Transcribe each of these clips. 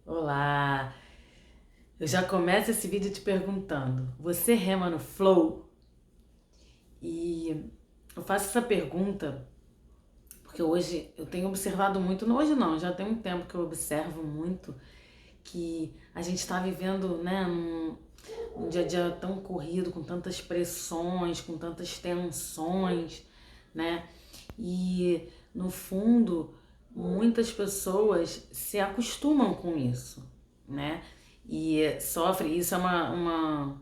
Olá! Eu já começo esse vídeo te perguntando: você rema no flow? E eu faço essa pergunta porque hoje eu tenho observado muito, não hoje não, já tem um tempo que eu observo muito que a gente está vivendo, né, um dia a dia tão corrido, com tantas pressões, com tantas tensões, né? E no fundo, muitas pessoas se acostumam com isso, né? E sofre, isso é uma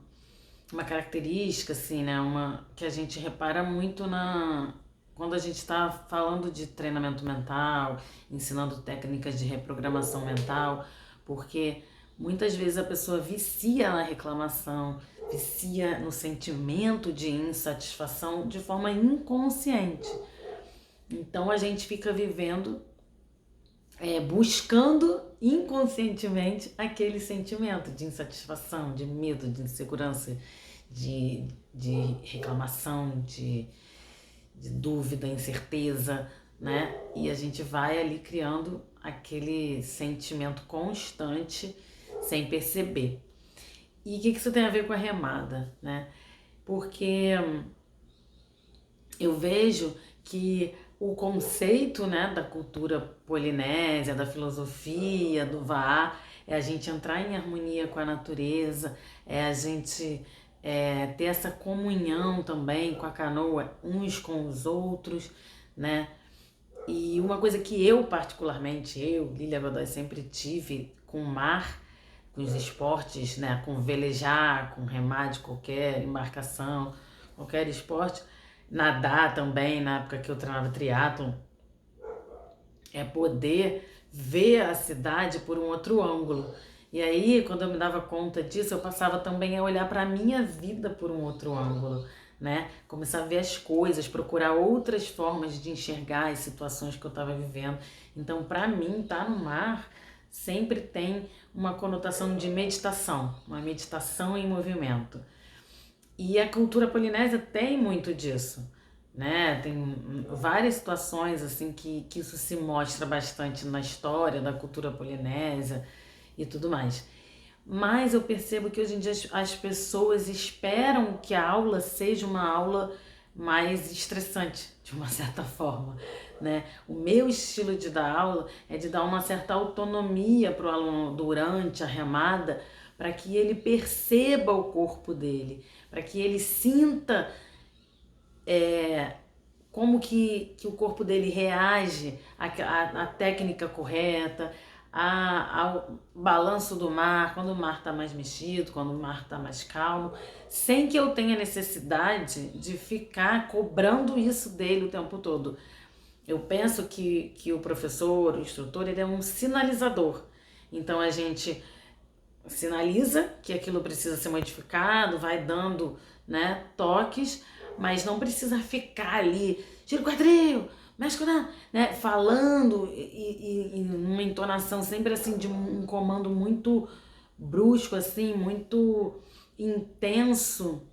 característica, assim, né? Que a gente repara muito quando a gente está falando de treinamento mental, ensinando técnicas de reprogramação mental, porque muitas vezes a pessoa vicia na reclamação, vicia no sentimento de insatisfação de forma inconsciente. Então a gente fica vivendo, buscando inconscientemente aquele sentimento de insatisfação, de medo, de insegurança, de reclamação, de dúvida, incerteza, né? E a gente vai ali criando aquele sentimento constante sem perceber. E o que isso tem a ver com a remada, né? Porque eu vejo que o conceito, né, da cultura polinésia, da filosofia, do Vaa, é a gente entrar em harmonia com a natureza, é a gente ter essa comunhão também com a canoa, uns com os outros, né? E uma coisa que eu particularmente, Lília Godoy, sempre tive com o mar, com os esportes, né, com velejar, com remar de qualquer embarcação, qualquer esporte, nadar também, na época que eu treinava triatlon, é poder ver a cidade por um outro ângulo. E aí, quando eu me dava conta disso, eu passava também a olhar para a minha vida por um outro ângulo, né? Começar a ver as coisas, procurar outras formas de enxergar as situações que eu estava vivendo. Então, para mim, estar no mar sempre tem uma conotação de meditação, uma meditação em movimento. E a cultura polinésia tem muito disso, né? Tem várias situações assim que isso se mostra bastante na história da cultura polinésia e tudo mais. Mas eu percebo que hoje em dia as pessoas esperam que a aula seja uma aula mais estressante, de uma certa forma, né? O meu estilo de dar aula é de dar uma certa autonomia para o aluno durante a remada, para que ele perceba o corpo dele, para que ele sinta como que o corpo dele reage à técnica correta, ao balanço do mar, quando o mar está mais mexido, quando o mar está mais calmo, sem que eu tenha necessidade de ficar cobrando isso dele o tempo todo. Eu penso que o professor, o instrutor, ele é um sinalizador. Então a gente sinaliza que aquilo precisa ser modificado, vai dando, né, toques, mas não precisa ficar ali, gira o quadril, mexe com a, né, falando e numa entonação sempre assim de um comando muito brusco, assim, muito intenso.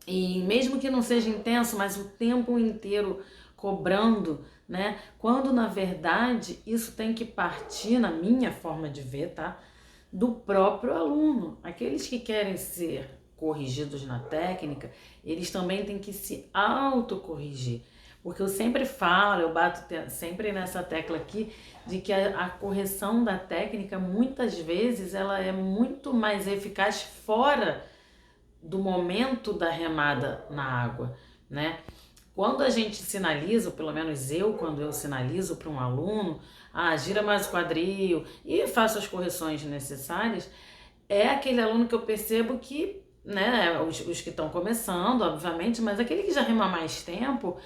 E mesmo que não seja intenso, mas o tempo inteiro cobrando, né? Quando na verdade isso tem que partir, na minha forma de ver, tá? Do próprio aluno. Aqueles que querem ser corrigidos na técnica, eles também têm que se autocorrigir. Porque eu sempre falo, eu bato sempre nessa tecla aqui, de que a correção da técnica, muitas vezes, ela é muito mais eficaz fora do momento da remada na água, né? Quando a gente sinaliza, ou pelo menos eu, quando eu sinalizo para um aluno, gira mais o quadril e faço as correções necessárias, é aquele aluno que eu percebo que, né, os que estão começando, obviamente, mas aquele que já rema há mais tempo,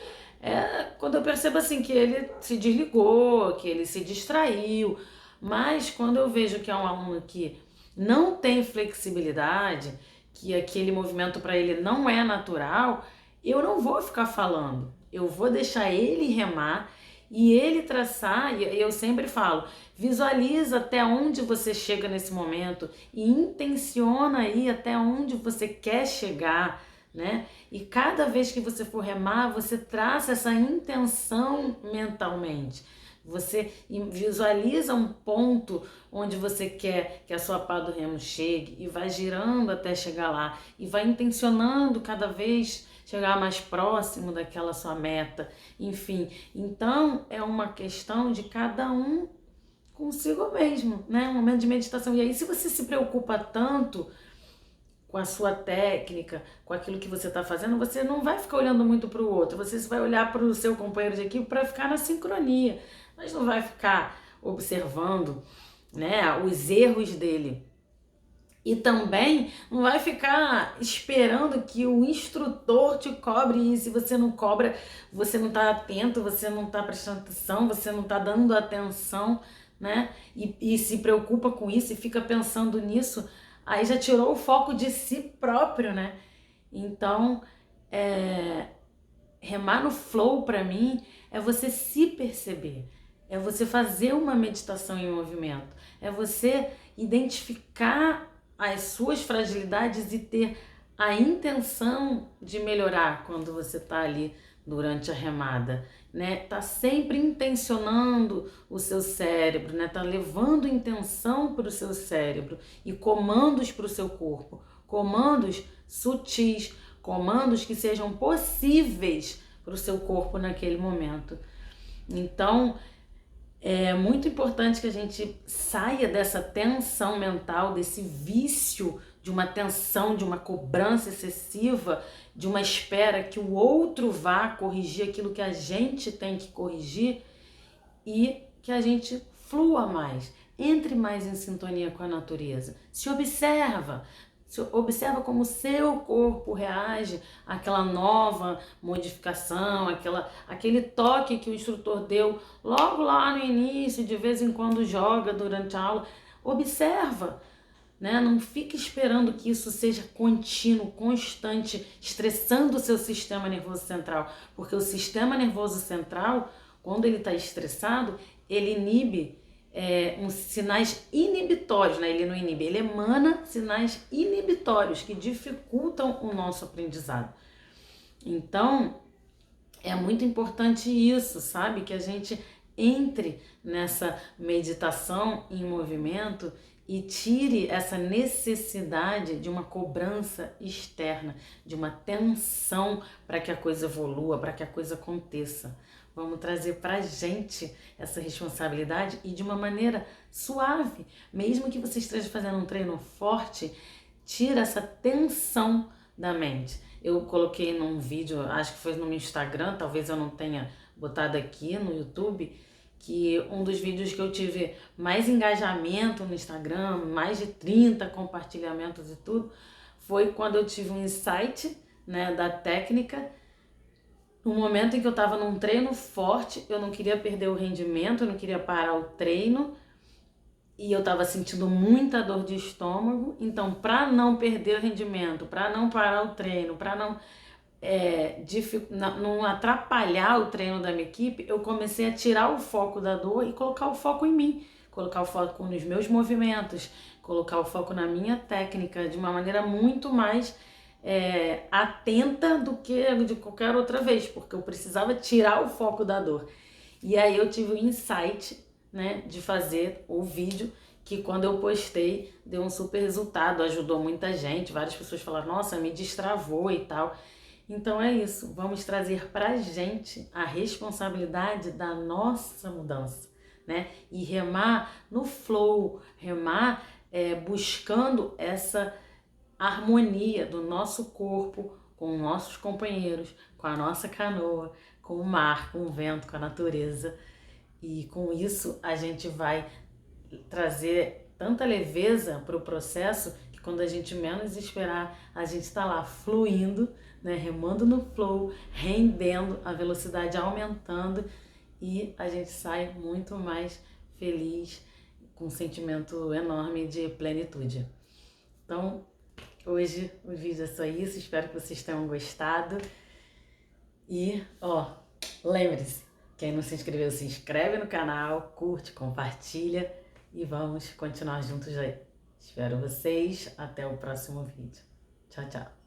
quando eu percebo assim que ele se desligou, que ele se distraiu, mas quando eu vejo que é um aluno que não tem flexibilidade, que aquele movimento para ele não é natural, eu não vou ficar falando. Eu vou deixar ele remar e ele traçar, e eu sempre falo, visualiza até onde você chega nesse momento e intenciona aí até onde você quer chegar, né? E cada vez que você for remar, você traça essa intenção mentalmente Você visualiza um ponto onde você quer que a sua pá do remo chegue e vai girando até chegar lá e vai intencionando cada vez chegar mais próximo daquela sua meta. Enfim, então é uma questão de cada um consigo mesmo, né? Um momento de meditação. E aí, se você se preocupa tanto com a sua técnica, com aquilo que você está fazendo, você não vai ficar olhando muito para o outro, você vai olhar para o seu companheiro de equipe para ficar na sincronia, mas não vai ficar observando, né, os erros dele. E também não vai ficar esperando que o instrutor te cobre, e se você não cobra, você não está atento, você não está prestando atenção, você não está dando atenção, né? E se preocupa com isso e fica pensando nisso, aí já tirou o foco de si próprio, né? Então, remar no flow para mim é você se perceber, é você fazer uma meditação em movimento, é você identificar as suas fragilidades e ter a intenção de melhorar quando você está ali durante a remada, né? Tá sempre intencionando o seu cérebro, né? Tá levando intenção para o seu cérebro e comandos para o seu corpo, comandos sutis, comandos que sejam possíveis para o seu corpo naquele momento. Então, é muito importante que a gente saia dessa tensão mental, desse vício de uma tensão, de uma cobrança excessiva, de uma espera que o outro vá corrigir aquilo que a gente tem que corrigir e que a gente flua mais, entre mais em sintonia com a natureza. Se observa como o seu corpo reage àquela nova modificação, aquele toque que o instrutor deu logo lá no início, de vez em quando joga durante a aula. Observa, né? Não fique esperando que isso seja contínuo, constante, estressando o seu sistema nervoso central, porque o sistema nervoso central, quando ele está estressado, ele inibe uns sinais inibitórios, né? Ele não inibe, ele emana sinais inibitórios que dificultam o nosso aprendizado. Então, é muito importante isso, sabe? Que a gente entre nessa meditação em movimento e tire essa necessidade de uma cobrança externa, de uma tensão para que a coisa evolua, para que a coisa aconteça. Vamos trazer para a gente essa responsabilidade e de uma maneira suave. Mesmo que você esteja fazendo um treino forte, tira essa tensão da mente. Eu coloquei num vídeo, acho que foi no meu Instagram, talvez eu não tenha botado aqui no YouTube, que um dos vídeos que eu tive mais engajamento no Instagram, mais de 30 compartilhamentos e tudo, foi quando eu tive um insight, né, da técnica. No momento em que eu estava num treino forte, eu não queria perder o rendimento, eu não queria parar o treino e eu estava sentindo muita dor de estômago. Então, para não perder o rendimento, para não parar o treino, para não atrapalhar o treino da minha equipe, eu comecei a tirar o foco da dor e colocar o foco em mim, colocar o foco nos meus movimentos, colocar o foco na minha técnica de uma maneira muito mais atenta do que de qualquer outra vez, porque eu precisava tirar o foco da dor. E aí eu tive o insight, né, de fazer o vídeo, que quando eu postei deu um super resultado, ajudou muita gente, várias pessoas falaram, nossa, me destravou e tal. Então é isso, vamos trazer pra gente a responsabilidade da nossa mudança, né? E remar no flow, remar buscando essa harmonia do nosso corpo com nossos companheiros, com a nossa canoa, com o mar, com o vento, com a natureza. E com isso a gente vai trazer tanta leveza para o processo que quando a gente menos esperar, a gente está lá fluindo, né, remando no flow, rendendo, a velocidade aumentando e a gente sai muito mais feliz, com um sentimento enorme de plenitude. Então, hoje o vídeo é só isso, espero que vocês tenham gostado. E, lembre-se, quem não se inscreveu, se inscreve no canal, curte, compartilha e vamos continuar juntos aí. Espero vocês, até o próximo vídeo. Tchau, tchau.